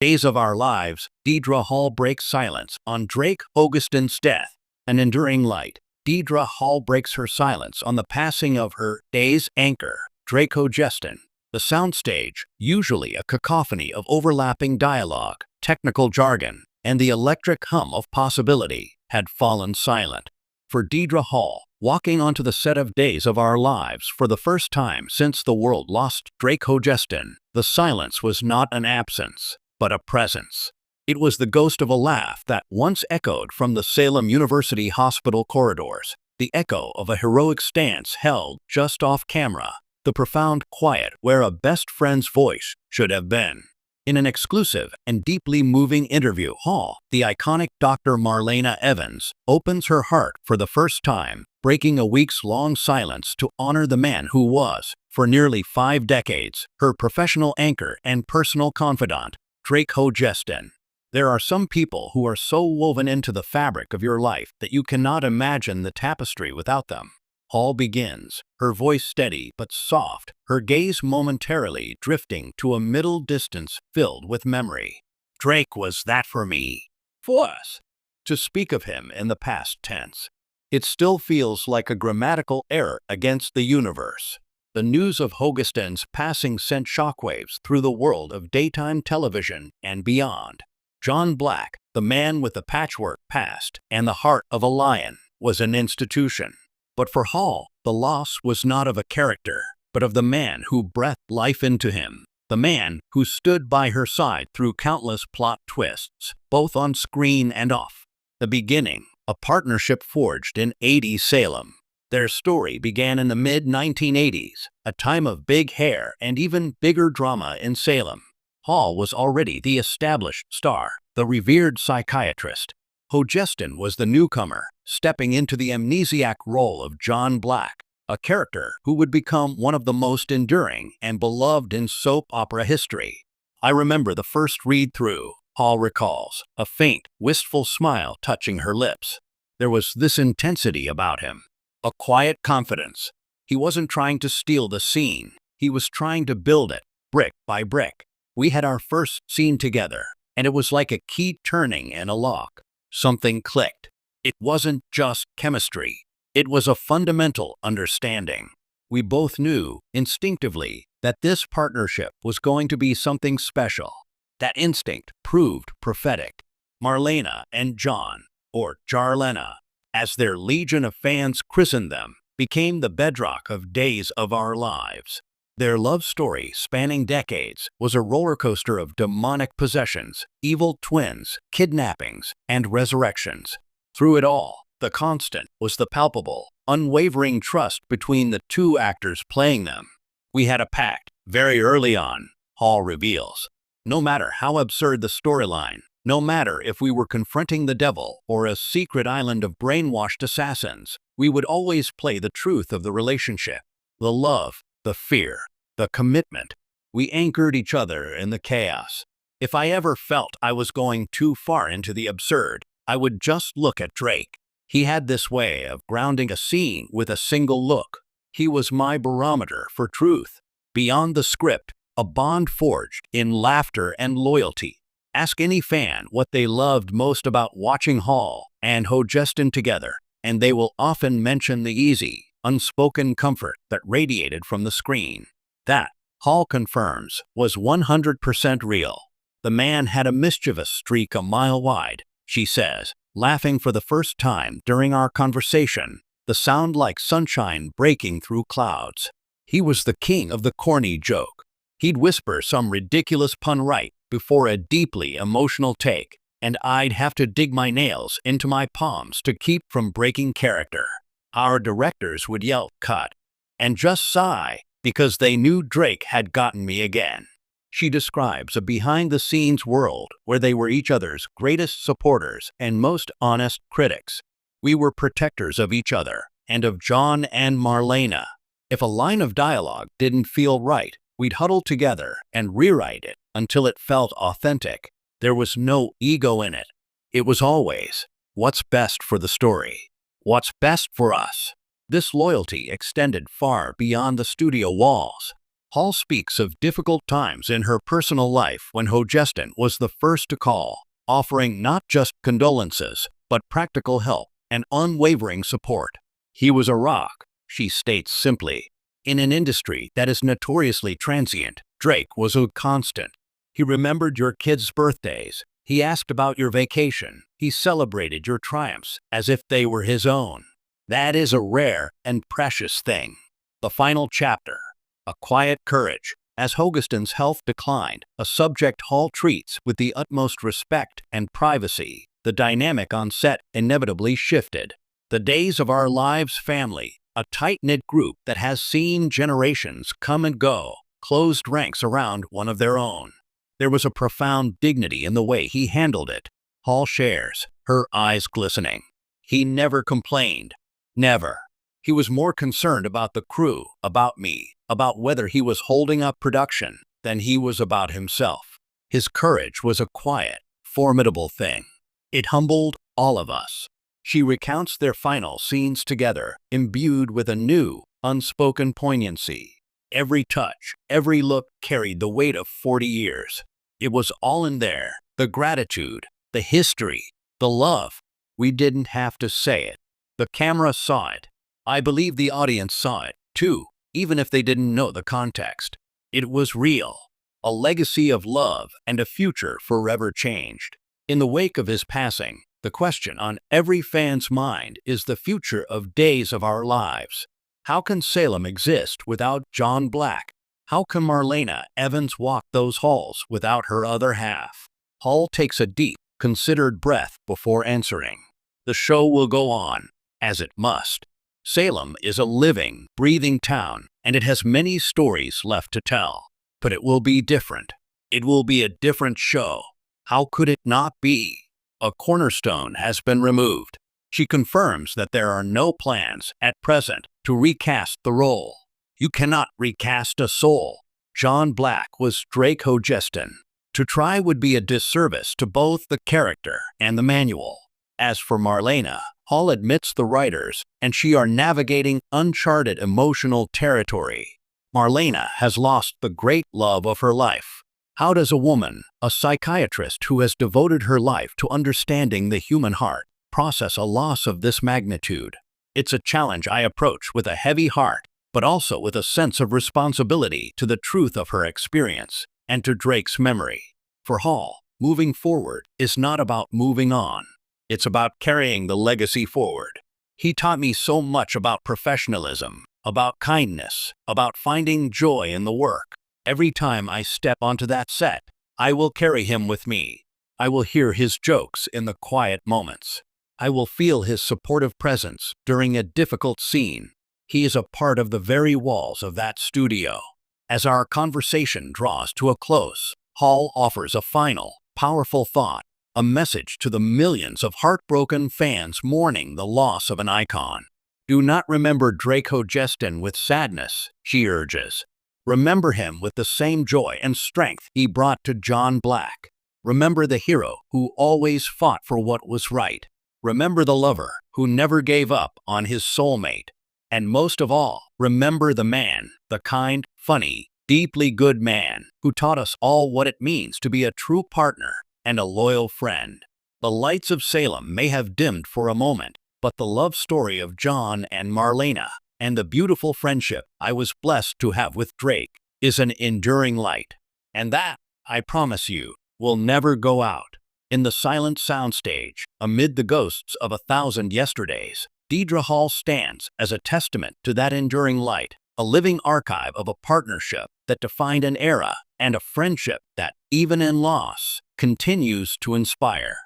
Days of Our Lives, Deidre Hall breaks silence on Drake Hogestyn's death. An enduring light. Deidre Hall breaks her silence on the passing of her day's anchor, Drake Hogestyn. The soundstage, usually a cacophony of overlapping dialogue, technical jargon, and the electric hum of possibility, had fallen silent. For Deidre Hall, walking onto the set of Days of Our Lives for the first time since the world lost Drake Hogestyn, the silence was not an absence, but a presence. It was the ghost of a laugh that once echoed from the Salem University Hospital corridors, the echo of a heroic stance held just off camera, the profound quiet where a best friend's voice should have been. In an exclusive and deeply moving interview, Hall, the iconic Dr. Marlena Evans, opens her heart for the first time, breaking a weeks-long silence to honor the man who was, for nearly 5 decades, her professional anchor and personal confidant, Drake Hogestyn. There are some people who are so woven into the fabric of your life that you cannot imagine the tapestry without them. Hall begins, her voice steady but soft, her gaze momentarily drifting to a middle distance filled with memory. Drake was that for me. For us. To speak of him in the past tense, it still feels like a grammatical error against the universe. The news of Hogestyn's passing sent shockwaves through the world of daytime television and beyond. John Black, the man with the patchwork past and the heart of a lion, was an institution. But for Hall, the loss was not of a character, but of the man who breathed life into him, the man who stood by her side through countless plot twists, both on screen and off. The beginning, a partnership forged in 80s Salem. Their story began in the mid-1980s, a time of big hair and even bigger drama in Salem. Hall was already the established star, the revered psychiatrist. Hogestyn was the newcomer, stepping into the amnesiac role of John Black, a character who would become one of the most enduring and beloved in soap opera history. I remember the first read-through, Hall recalls, a faint, wistful smile touching her lips. There was this intensity about him, a quiet confidence. He wasn't trying to steal the scene, he was trying to build it, brick by brick. We had our first scene together, and it was like a key turning in a lock. Something clicked. It wasn't just chemistry. It was a fundamental understanding. We both knew, instinctively, that this partnership was going to be something special. That instinct proved prophetic. Marlena and John, or Jarlena, as their legion of fans christened them, became the bedrock of Days of Our Lives. Their love story, spanning decades, was a roller coaster of demonic possessions, evil twins, kidnappings, and resurrections. Through it all, the constant was the palpable, unwavering trust between the two actors playing them. We had a pact, very early on, Hall reveals. No matter how absurd the storyline, no matter if we were confronting the devil or a secret island of brainwashed assassins, we would always play the truth of the relationship. The love, the fear, the commitment. We anchored each other in the chaos. If I ever felt I was going too far into the absurd, I would just look at Drake. He had this way of grounding a scene with a single look. He was my barometer for truth. Beyond the script, a bond forged in laughter and loyalty. Ask any fan what they loved most about watching Hall and Hogestyn together, and they will often mention the easy, unspoken comfort that radiated from the screen. That, Hall confirms, was 100% real. The man had a mischievous streak a mile wide, she says, laughing for the first time during our conversation, the sound like sunshine breaking through clouds. He was the king of the corny joke. He'd whisper some ridiculous pun right before a deeply emotional take, and I'd have to dig my nails into my palms to keep from breaking character. Our directors would yell, "Cut," and just sigh, because they knew Drake had gotten me again. She describes a behind-the-scenes world where they were each other's greatest supporters and most honest critics. We were protectors of each other, and of John and Marlena. If a line of dialogue didn't feel right, we'd huddle together and rewrite it until it felt authentic. There was no ego in it. It was always, what's best for the story? What's best for us? This loyalty extended far beyond the studio walls. Hall speaks of difficult times in her personal life when Hogestyn was the first to call, offering not just condolences, but practical help and unwavering support. He was a rock, she states simply. In an industry that is notoriously transient, Drake was a constant. He remembered your kids' birthdays. He asked about your vacation. He celebrated your triumphs as if they were his own. That is a rare and precious thing. The final chapter, a quiet courage. As Hogestyn's health declined, a subject Hall treats with the utmost respect and privacy, the dynamic on set inevitably shifted. The Days of Our Lives family, a tight-knit group that has seen generations come and go, closed ranks around one of their own. There was a profound dignity in the way he handled it. Hall shares, her eyes glistening. He never complained. Never. He was more concerned about the crew, about me, about whether he was holding up production, than he was about himself. His courage was a quiet, formidable thing. It humbled all of us. She recounts their final scenes together, imbued with a new, unspoken poignancy. Every touch, every look carried the weight of 40 years. It was all in there, the gratitude, the history, the love. We didn't have to say it. The camera saw it. I believe the audience saw it, too, even if they didn't know the context. It was real, a legacy of love and a future forever changed. In the wake of his passing, the question on every fan's mind is the future of Days of Our Lives. How can Salem exist without John Black? How can Marlena Evans walk those halls without her other half? Hall takes a deep, considered breath before answering. The show will go on, as it must. Salem is a living, breathing town, and it has many stories left to tell. But it will be different. It will be a different show. How could it not be? A cornerstone has been removed. She confirms that there are no plans, at present, to recast the role. You cannot recast a soul. John Black was Drake Hogestyn. To try would be a disservice to both the character and the manual. As for Marlena, Hall admits the writers and she are navigating uncharted emotional territory. Marlena has lost the great love of her life. How does a woman, a psychiatrist who has devoted her life to understanding the human heart, process a loss of this magnitude? It's a challenge I approach with a heavy heart, but also with a sense of responsibility to the truth of her experience and to Drake's memory. For Hall, moving forward is not about moving on. It's about carrying the legacy forward. He taught me so much about professionalism, about kindness, about finding joy in the work. Every time I step onto that set, I will carry him with me. I will hear his jokes in the quiet moments. I will feel his supportive presence during a difficult scene. He is a part of the very walls of that studio. As our conversation draws to a close, Hall offers a final, powerful thought, a message to the millions of heartbroken fans mourning the loss of an icon. Do not remember Drake Hogestyn with sadness, she urges. Remember him with the same joy and strength he brought to John Black. Remember the hero who always fought for what was right. Remember the lover who never gave up on his soulmate. And most of all, remember the man, the kind, funny, deeply good man who taught us all what it means to be a true partner and a loyal friend. The lights of Salem may have dimmed for a moment, but the love story of John and Marlena and the beautiful friendship I was blessed to have with Drake is an enduring light. And that, I promise you, will never go out. In the silent soundstage, amid the ghosts of 1,000 yesterdays, Deidre Hall stands as a testament to that enduring light, a living archive of a partnership that defined an era and a friendship that, even in loss, continues to inspire.